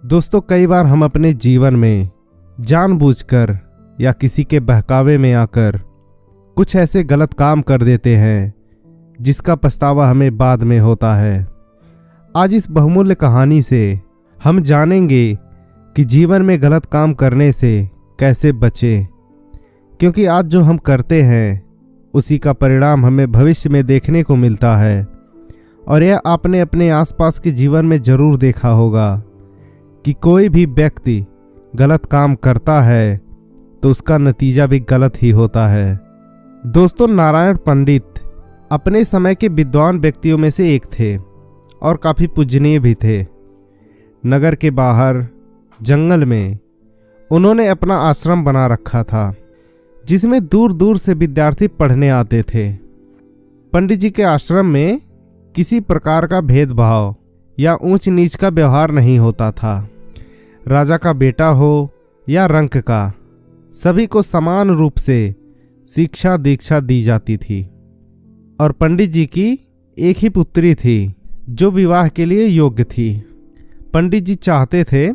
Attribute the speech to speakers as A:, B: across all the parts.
A: दोस्तों, कई बार हम अपने जीवन में जानबूझकर या किसी के बहकावे में आकर कुछ ऐसे गलत काम कर देते हैं जिसका पछतावा हमें बाद में होता है। आज इस बहुमूल्य कहानी से हम जानेंगे कि जीवन में गलत काम करने से कैसे बचें, क्योंकि आज जो हम करते हैं उसी का परिणाम हमें भविष्य में देखने को मिलता है। और यह आपने अपने आसपास के जीवन में जरूर देखा होगा कि कोई भी व्यक्ति गलत काम करता है तो उसका नतीजा भी गलत ही होता है। दोस्तों, नारायण पंडित अपने समय के विद्वान व्यक्तियों में से एक थे और काफ़ी पूजनीय भी थे। नगर के बाहर जंगल में उन्होंने अपना आश्रम बना रखा था जिसमें दूर दूर से विद्यार्थी पढ़ने आते थे। पंडित जी के आश्रम में किसी प्रकार का भेदभाव या ऊंच नीच का व्यवहार नहीं होता था। राजा का बेटा हो या रंक का, सभी को समान रूप से शिक्षा दीक्षा दी जाती थी। और पंडित जी की एक ही पुत्री थी जो विवाह के लिए योग्य थी। पंडित जी चाहते थे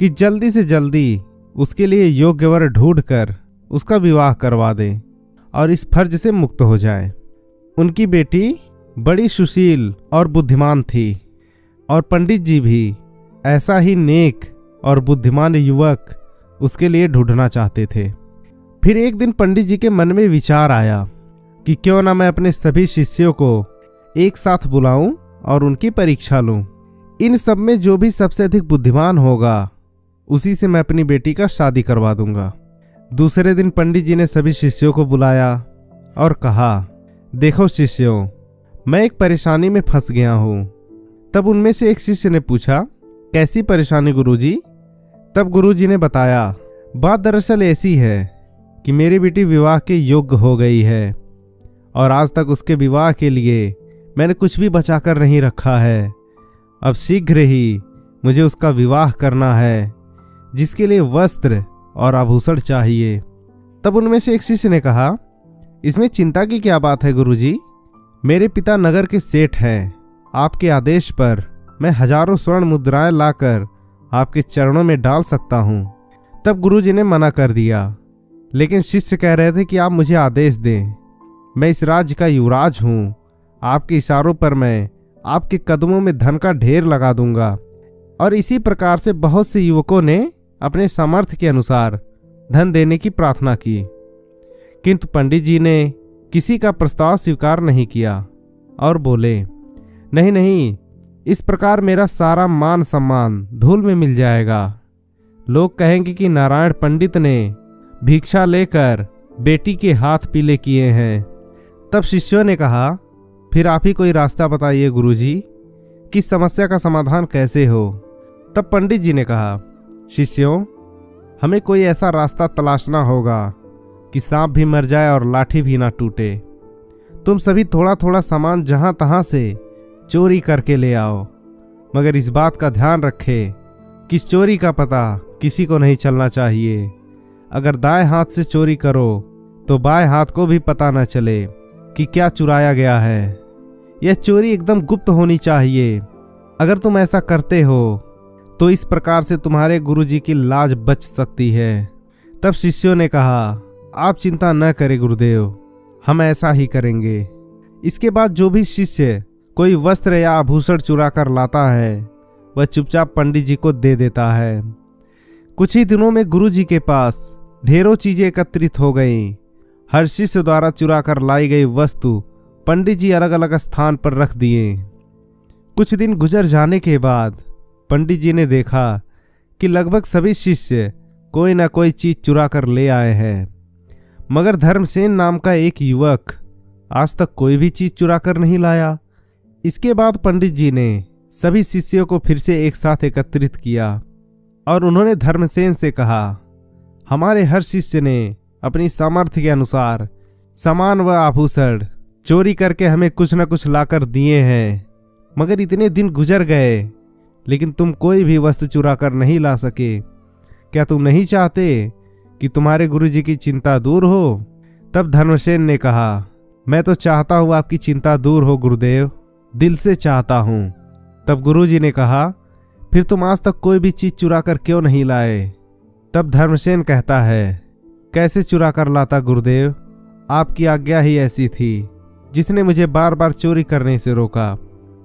A: कि जल्दी से जल्दी उसके लिए योग्य वर ढूंढकर उसका विवाह करवा दें और इस फर्ज से मुक्त हो जाए। उनकी बेटी बड़ी सुशील और बुद्धिमान थी और पंडित जी भी ऐसा ही नेक और बुद्धिमान युवक उसके लिए ढूंढना चाहते थे। फिर एक दिन पंडित जी के मन में विचार आया कि क्यों ना मैं अपने सभी शिष्यों को एक साथ बुलाऊं और उनकी परीक्षा लूं। इन सब में जो भी सबसे अधिक बुद्धिमान होगा उसी से मैं अपनी बेटी का शादी करवा दूंगा। दूसरे दिन पंडित जी ने सभी शिष्यों को बुलाया और कहा, देखो शिष्यों, मैं एक परेशानी में फंस गया हूँ। तब उनमें से एक शिष्य ने पूछा, कैसी परेशानी गुरुजी? तब गुरुजी ने बताया, बात दरअसल ऐसी है कि मेरी बेटी विवाह के योग्य हो गई है और आज तक उसके विवाह के लिए मैंने कुछ भी बचा कर नहीं रखा है। अब शीघ्र ही मुझे उसका विवाह करना है, जिसके लिए वस्त्र और आभूषण चाहिए। तब उनमें से एक शिष्य ने कहा, इसमें चिंता की क्या बात है गुरुजी? मेरे पिता नगर के सेठ हैं। आपके आदेश पर मैं हजारों स्वर्ण मुद्राएं लाकर आपके चरणों में डाल सकता हूँ। तब गुरुजी ने मना कर दिया, लेकिन शिष्य कह रहे थे कि आप मुझे आदेश दें। मैं इस राज्य का युवराज हूँ। आपके इशारों पर मैं आपके कदमों में धन का ढेर लगा दूंगा। और इसी प्रकार से बहुत से युवकों ने अपने सामर्थ्य के अनुसार धन देने की प्रार्थना की, किंतु पंडित जी ने किसी का प्रस्ताव स्वीकार नहीं किया और बोले, नहीं नहीं, इस प्रकार मेरा सारा मान सम्मान धूल में मिल जाएगा। लोग कहेंगे कि नारायण पंडित ने भिक्षा लेकर बेटी के हाथ पीले किए हैं। तब शिष्यों ने कहा, फिर आप ही कोई रास्ता बताइए गुरुजी कि समस्या का समाधान कैसे हो। तब पंडित जी ने कहा, शिष्यों, हमें कोई ऐसा रास्ता तलाशना होगा कि सांप भी मर जाए और लाठी भी ना टूटे। तुम सभी थोड़ा थोड़ा सामान जहां तहां से चोरी करके ले आओ, मगर इस बात का ध्यान रखें कि इस चोरी का पता किसी को नहीं चलना चाहिए। अगर दाएं हाथ से चोरी करो तो बाएं हाथ को भी पता न चले कि क्या चुराया गया है। यह चोरी एकदम गुप्त होनी चाहिए। अगर तुम ऐसा करते हो तो इस प्रकार से तुम्हारे गुरुजी की लाज बच सकती है। तब शिष्यों ने कहा, आप चिंता न करें गुरुदेव, हम ऐसा ही करेंगे। इसके बाद जो भी शिष्य कोई वस्त्र या आभूषण चुरा कर लाता है वह चुपचाप पंडित जी को दे देता है। कुछ ही दिनों में गुरुजी के पास ढेरों चीजें एकत्रित हो गईं। हर शिष्य द्वारा चुरा कर लाई गई वस्तु पंडित जी अलग अलग स्थान पर रख दिए। कुछ दिन गुजर जाने के बाद पंडित जी ने देखा कि लगभग सभी शिष्य कोई ना कोई चीज चुरा कर ले आए हैं, मगर धर्मसेन नाम का एक युवक आज तक कोई भी चीज चुरा कर नहीं लाया। इसके बाद पंडित जी ने सभी शिष्यों को फिर से एक साथ एकत्रित किया और उन्होंने धर्मसेन से कहा, हमारे हर शिष्य ने अपनी सामर्थ्य के अनुसार सामान व आभूषण चोरी करके हमें कुछ न कुछ लाकर दिए हैं, मगर इतने दिन गुजर गए लेकिन तुम कोई भी वस्तु चुरा कर नहीं ला सके। क्या तुम नहीं चाहते कि तुम्हारे गुरुजी की चिंता दूर हो? तब धर्मसेन ने कहा, मैं तो चाहता हूँ आपकी चिंता दूर हो गुरुदेव, दिल से चाहता हूँ। तब गुरुजी ने कहा, फिर तुम आज तक कोई भी चीज चुरा कर क्यों नहीं लाए? तब धर्मसेन कहता है, कैसे चुरा कर लाता गुरुदेव, आपकी आज्ञा ही ऐसी थी जिसने मुझे बार बार चोरी करने से रोका।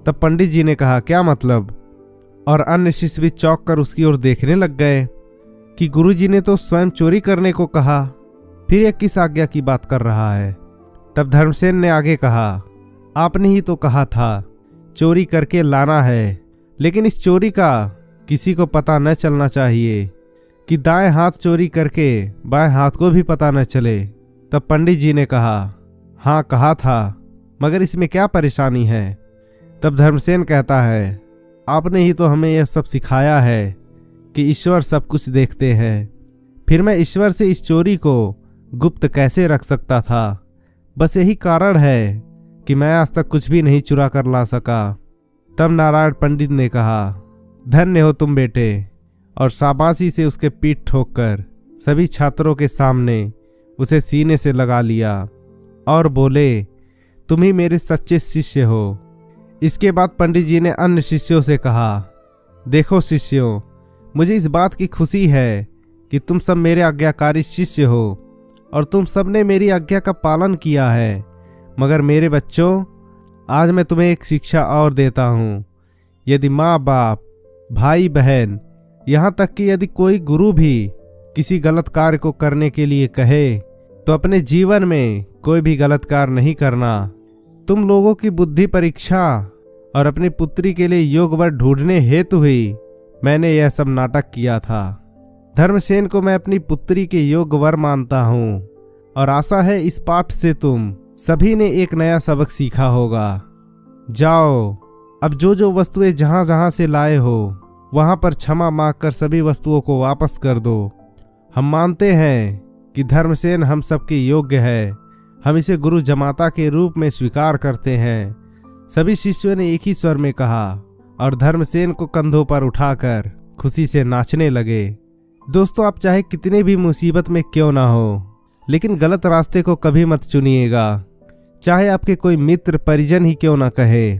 A: तब पंडित जी ने कहा, क्या मतलब? और अन्य शिष्य भी चौंक कर उसकी ओर देखने लग गए कि गुरुजी ने तो स्वयं चोरी करने को कहा, फिर यह किस आज्ञा की बात कर रहा है? तब धर्मसेन ने आगे कहा, आपने ही तो कहा था चोरी करके लाना है, लेकिन इस चोरी का किसी को पता न चलना चाहिए कि दाएं हाथ चोरी करके बाएं हाथ को भी पता न चले। तब पंडित जी ने कहा, हाँ कहा था, मगर इसमें क्या परेशानी है? तब धर्मसेन कहता है, आपने ही तो हमें यह सब सिखाया है कि ईश्वर सब कुछ देखते हैं, फिर मैं ईश्वर से इस चोरी को गुप्त कैसे रख सकता था? बस यही कारण है कि मैं आज तक कुछ भी नहीं चुरा कर ला सका। तब नारायण पंडित ने कहा, धन्य हो तुम बेटे, और शाबाशी से उसके पीठ ठोककर सभी छात्रों के सामने उसे सीने से लगा लिया और बोले, तुम ही मेरे सच्चे शिष्य हो। इसके बाद पंडित जी ने अन्य शिष्यों से कहा, देखो शिष्यों, मुझे इस बात की खुशी है कि तुम सब मेरे आज्ञाकारी शिष्य हो और तुम सब ने मेरी आज्ञा का पालन किया है। मगर मेरे बच्चों, आज मैं तुम्हें एक शिक्षा और देता हूँ। यदि माँ बाप, भाई बहन, यहाँ तक कि यदि कोई गुरु भी किसी गलत कार्य को करने के लिए कहे, तो अपने जीवन में कोई भी गलत कार्य नहीं करना। तुम लोगों की बुद्धि परीक्षा और अपनी पुत्री के लिए योग्य वर ढूंढने हेतु ही मैंने यह सब नाटक किया था। धर्मसेन को मैं अपनी पुत्री के योग्य वर मानता हूँ और आशा है इस पाठ से तुम सभी ने एक नया सबक सीखा होगा। जाओ, अब जो जो वस्तुएं जहां जहां से लाए हो वहां पर क्षमा मांग कर सभी वस्तुओं को वापस कर दो। हम मानते हैं कि धर्मसेन हम सबके योग्य है। हम इसे गुरु जमाता के रूप में स्वीकार करते हैं। सभी शिष्यों ने एक ही स्वर में कहा और धर्मसेन को कंधों पर उठाकर खुशी से नाचने लगे। दोस्तों, आप चाहे कितने भी मुसीबत में क्यों ना हो, लेकिन गलत रास्ते को कभी मत चुनिएगा। चाहे आपके कोई मित्र परिजन ही क्यों ना कहे,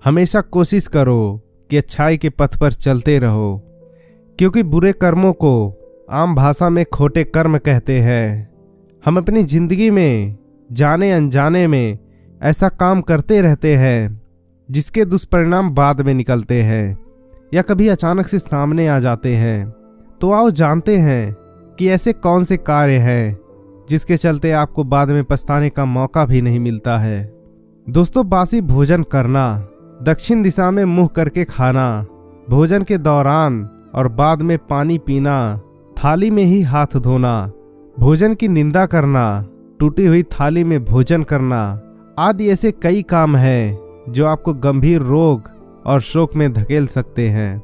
A: हमेशा कोशिश करो कि अच्छाई के पथ पर चलते रहो, क्योंकि बुरे कर्मों को आम भाषा में खोटे कर्म कहते हैं। हम अपनी जिंदगी में जाने अनजाने में ऐसा काम करते रहते हैं जिसके दुष्परिणाम बाद में निकलते हैं या कभी अचानक से सामने आ जाते हैं। तो आओ जानते हैं कि ऐसे कौन से कार्य हैं जिसके चलते आपको बाद में पछताने का मौका भी नहीं मिलता है। दोस्तों, बासी भोजन करना, दक्षिण दिशा में मुंह करके खाना, भोजन के दौरान और बाद में पानी पीना, थाली में ही हाथ धोना, भोजन की निंदा करना, टूटी हुई थाली में भोजन करना आदि ऐसे कई काम हैं जो आपको गंभीर रोग और शोक में धकेल सकते हैं।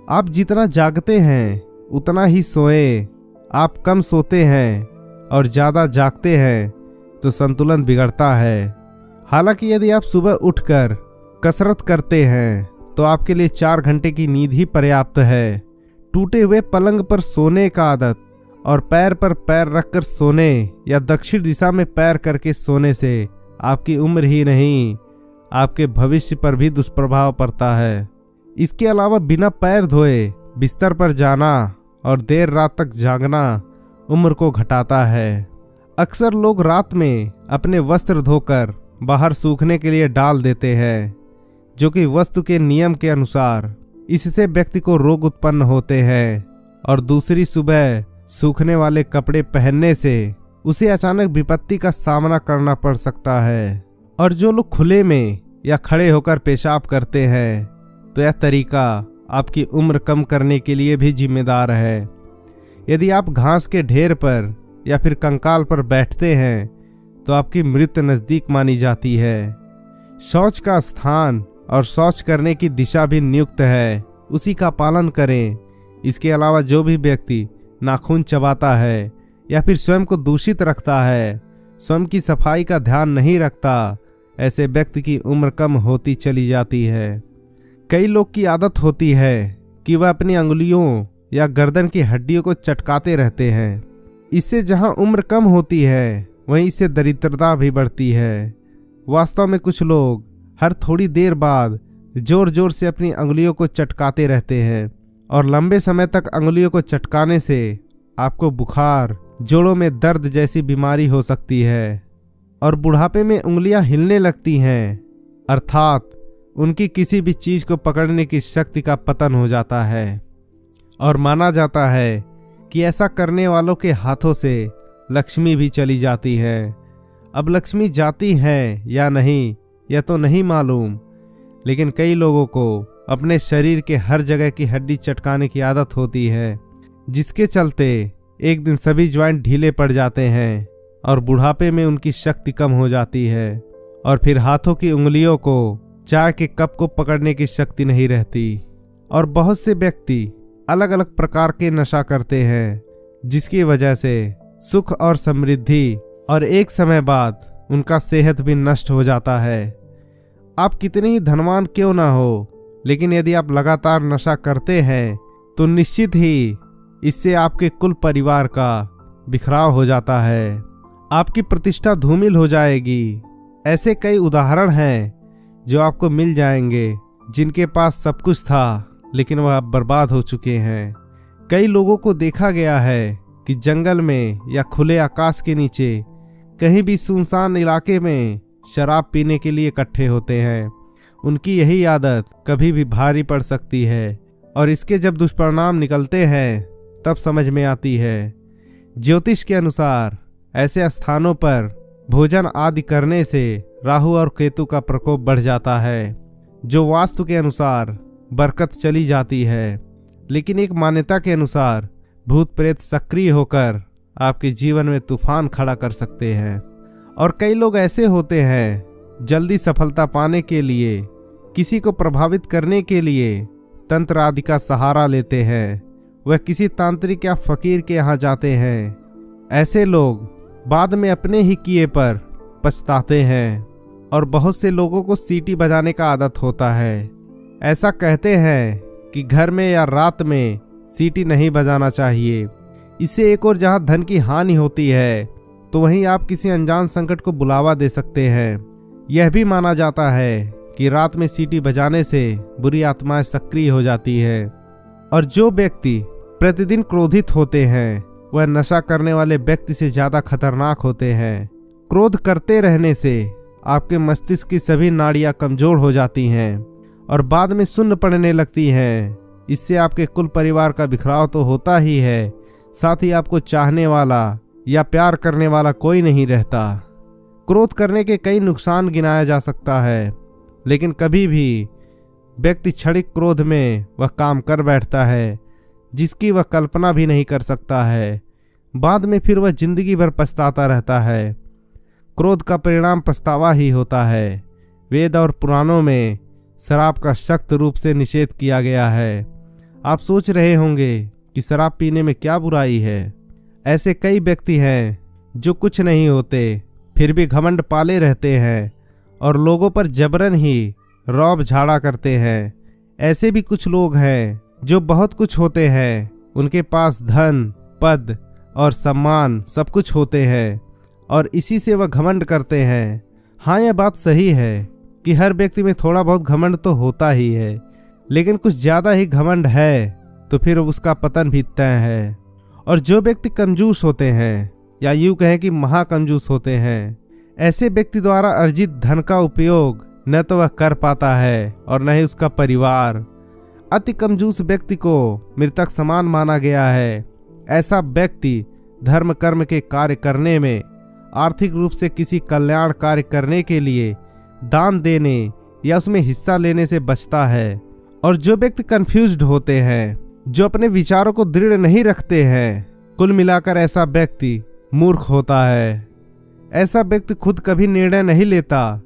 A: आप जितना जागते हैं उतना ही सोएं। आप कम सोते हैं और ज़्यादा जागते हैं तो संतुलन बिगड़ता है। हालांकि यदि आप सुबह उठकर कसरत करते हैं तो आपके लिए 4 घंटे की नींद ही पर्याप्त है। टूटे हुए पलंग पर सोने का आदत और पैर पर पैर रखकर सोने या दक्षिण दिशा में पैर करके सोने से आपकी उम्र ही नहीं, आपके भविष्य पर भी दुष्प्रभाव पड़ता है। इसके अलावा बिना पैर धोए बिस्तर पर जाना और देर रात तक जागना उम्र को घटाता है। अक्सर लोग रात में अपने वस्त्र धोकर बाहर सूखने के लिए डाल देते हैं, जो कि वस्तु के नियम के अनुसार इससे व्यक्ति को रोग उत्पन्न होते हैं और दूसरी सुबह सूखने वाले कपड़े पहनने से उसे अचानक विपत्ति का सामना करना पड़ सकता है। और जो लोग खुले में या खड़े होकर पेशाब करते हैं तो यह तरीका आपकी उम्र कम करने के लिए भी जिम्मेदार है। यदि आप घास के ढेर पर या फिर कंकाल पर बैठते हैं तो आपकी मृत्यु नज़दीक मानी जाती है। शौच का स्थान और शौच करने की दिशा भी नियुक्त है, उसी का पालन करें। इसके अलावा जो भी व्यक्ति नाखून चबाता है या फिर स्वयं को दूषित रखता है, स्वयं की सफाई का ध्यान नहीं रखता, ऐसे व्यक्ति की उम्र कम होती चली जाती है। कई लोग की आदत होती है कि वह अपनी अंगुलियों या गर्दन की हड्डियों को चटकाते रहते हैं। इससे जहां उम्र कम होती है वहीं इससे दरिद्रता भी बढ़ती है। वास्तव में कुछ लोग हर थोड़ी देर बाद जोर जोर से अपनी अंगुलियों को चटकाते रहते हैं और लंबे समय तक अंगुलियों को चटकाने से आपको बुखार, जोड़ों में दर्द जैसी बीमारी हो सकती है और बुढ़ापे में उंगलियां हिलने लगती हैं, अर्थात उनकी किसी भी चीज को पकड़ने की शक्ति का पतन हो जाता है। और माना जाता है कि ऐसा करने वालों के हाथों से लक्ष्मी भी चली जाती है। अब लक्ष्मी जाती है या नहीं यह तो नहीं मालूम, लेकिन कई लोगों को अपने शरीर के हर जगह की हड्डी चटकाने की आदत होती है, जिसके चलते एक दिन सभी ज्वाइंट ढीले पड़ जाते हैं और बुढ़ापे में उनकी शक्ति कम हो जाती है और फिर हाथों की उंगलियों को चाय के कप को पकड़ने की शक्ति नहीं रहती। और बहुत से व्यक्ति अलग अलग प्रकार के नशा करते हैं, जिसकी वजह से सुख और समृद्धि और एक समय बाद उनका सेहत भी नष्ट हो जाता है। आप कितने ही धनवान क्यों ना हो, लेकिन यदि आप लगातार नशा करते हैं तो निश्चित ही इससे आपके कुल परिवार का बिखराव हो जाता है, आपकी प्रतिष्ठा धूमिल हो जाएगी। ऐसे कई उदाहरण हैं जो आपको मिल जाएंगे, जिनके पास सब कुछ था लेकिन वह अब बर्बाद हो चुके हैं। कई लोगों को देखा गया है कि जंगल में या खुले आकाश के नीचे कहीं भी सुनसान इलाके में शराब पीने के लिए इकट्ठे होते हैं। उनकी यही आदत कभी भी भारी पड़ सकती है और इसके जब दुष्परिणाम निकलते हैं तब समझ में आती है। ज्योतिष के अनुसार ऐसे स्थानों पर भोजन आदि करने से राहु और केतु का प्रकोप बढ़ जाता है, जो वास्तु के अनुसार बरकत चली जाती है। लेकिन एक मान्यता के अनुसार भूत प्रेत सक्रिय होकर आपके जीवन में तूफान खड़ा कर सकते हैं। और कई लोग ऐसे होते हैं, जल्दी सफलता पाने के लिए, किसी को प्रभावित करने के लिए तंत्र आदि का सहारा लेते हैं। वह किसी तांत्रिक या फकीर के यहाँ जाते हैं। ऐसे लोग बाद में अपने ही किए पर पछताते हैं। और बहुत से लोगों को सीटी बजाने का आदत होता है। ऐसा कहते हैं कि घर में या रात में सीटी नहीं बजाना चाहिए। इससे एक और जहां धन की हानि होती है तो वहीं आप किसी अनजान संकट को बुलावा दे सकते हैं। यह भी माना जाता है कि रात में सीटी बजाने से बुरी आत्माएं सक्रिय हो जाती है। और जो व्यक्ति प्रतिदिन क्रोधित होते हैं वह नशा करने वाले व्यक्ति से ज्यादा खतरनाक होते हैं। क्रोध करते रहने से आपके मस्तिष्क की सभी नाड़ियां कमजोर हो जाती हैं और बाद में सुन्न पड़ने लगती हैं। इससे आपके कुल परिवार का बिखराव तो होता ही है, साथ ही आपको चाहने वाला या प्यार करने वाला कोई नहीं रहता। क्रोध करने के कई नुकसान गिनाया जा सकता है, लेकिन कभी भी व्यक्ति क्षणिक क्रोध में वह काम कर बैठता है जिसकी वह कल्पना भी नहीं कर सकता है। बाद में फिर वह जिंदगी भर पछताता रहता है। क्रोध का परिणाम पछतावा ही होता है। वेद और पुराणों में शराब का सख्त रूप से निषेध किया गया है। आप सोच रहे होंगे कि शराब पीने में क्या बुराई है। ऐसे कई व्यक्ति हैं जो कुछ नहीं होते फिर भी घमंड पाले रहते हैं और लोगों पर जबरन ही रौब झाड़ा करते हैं। ऐसे भी कुछ लोग हैं जो बहुत कुछ होते हैं, उनके पास धन, पद और सम्मान सब कुछ होते हैं और इसी से वह घमंड करते हैं। हाँ, यह बात सही है कि हर व्यक्ति में थोड़ा बहुत घमंड तो होता ही है, लेकिन कुछ ज्यादा ही घमंड है तो फिर उसका पतन भी तय है। और जो व्यक्ति कंजूस होते हैं या यूं कहें कि महाकंजूस होते हैं, ऐसे व्यक्ति द्वारा अर्जित धन का उपयोग न तो वह कर पाता है और न ही उसका परिवार। अति कंजूस व्यक्ति को मृतक समान माना गया है। ऐसा व्यक्ति धर्म कर्म के कार्य करने में, आर्थिक रूप से किसी कल्याण कार्य करने के लिए दान देने या उसमें हिस्सा लेने से बचता है। और जो व्यक्ति कंफ्यूज्ड होते हैं, जो अपने विचारों को दृढ़ नहीं रखते हैं, कुल मिलाकर ऐसा व्यक्ति मूर्ख होता है। ऐसा व्यक्ति खुद कभी निर्णय नहीं लेता,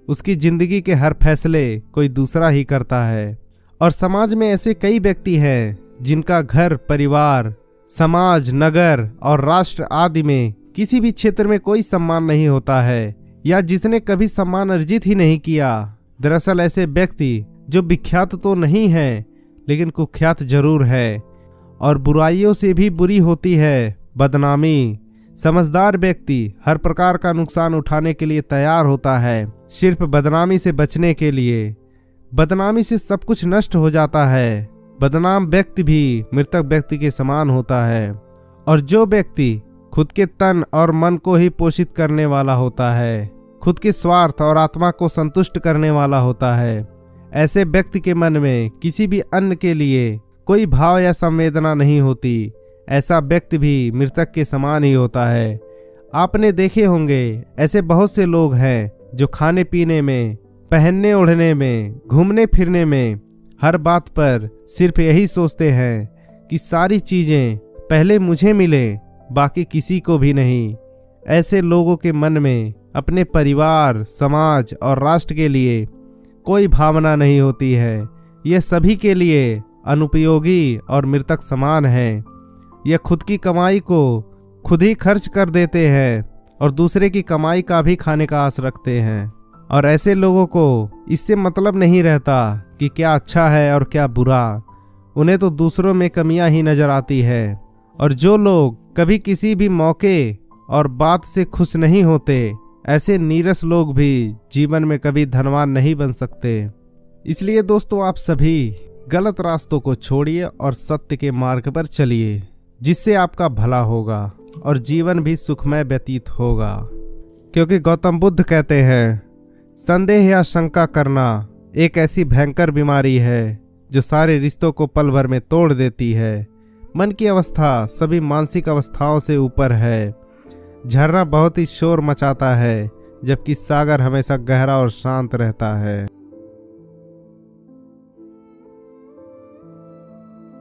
A: उसकी जिंदगी के हर फैसले कोई दूसरा ही करता है। और समाज में ऐसे कई व्यक्ति हैं जिनका घर, परिवार, समाज, नगर और राष्ट्र आदि में किसी भी क्षेत्र में कोई सम्मान नहीं होता है या जिसने कभी सम्मान अर्जित ही नहीं किया। दरअसल ऐसे व्यक्ति जो विख्यात तो नहीं है लेकिन कुख्यात जरूर है और बुराइयों से भी बुरी होती है बदनामी। समझदार व्यक्ति हर प्रकार का नुकसान उठाने के लिए तैयार होता है, सिर्फ बदनामी से बचने के लिए। बदनामी से सब कुछ नष्ट हो जाता है। बदनाम व्यक्ति भी मृतक व्यक्ति के समान होता है। और जो व्यक्ति खुद के तन और मन को ही पोषित करने वाला होता है, खुद के स्वार्थ और आत्मा को संतुष्ट करने वाला होता है, ऐसे व्यक्ति के मन में किसी भी अन्य के लिए कोई भाव या संवेदना नहीं होती। ऐसा व्यक्ति भी मृतक के समान ही होता है। आपने देखे होंगे ऐसे बहुत से लोग हैं जो खाने पीने में, पहनने ओढ़ने में, घूमने फिरने में हर बात पर सिर्फ यही सोचते हैं कि सारी चीजें पहले मुझे मिले, बाकी किसी को भी नहीं। ऐसे लोगों के मन में अपने परिवार, समाज और राष्ट्र के लिए कोई भावना नहीं होती है। यह सभी के लिए अनुपयोगी और मृतक समान है। यह खुद की कमाई को खुद ही खर्च कर देते हैं और दूसरे की कमाई का भी खाने का आस रखते हैं। और ऐसे लोगों को इससे मतलब नहीं रहता कि क्या अच्छा है और क्या बुरा। उन्हें तो दूसरों में कमियां ही नजर आती है। और जो लोग कभी किसी भी मौके और बात से खुश नहीं होते, ऐसे नीरस लोग भी जीवन में कभी धनवान नहीं बन सकते। इसलिए दोस्तों, आप सभी गलत रास्तों को छोड़िए और सत्य के मार्ग पर चलिए, जिससे आपका भला होगा और जीवन भी सुखमय व्यतीत होगा। क्योंकि गौतम बुद्ध कहते हैं, संदेह या शंका करना एक ऐसी भयंकर बीमारी है जो सारे रिश्तों को पल भर में तोड़ देती है। मन की अवस्था सभी मानसिक अवस्थाओं से ऊपर है। झरना बहुत ही शोर मचाता है, जबकि सागर हमेशा गहरा और शांत रहता है।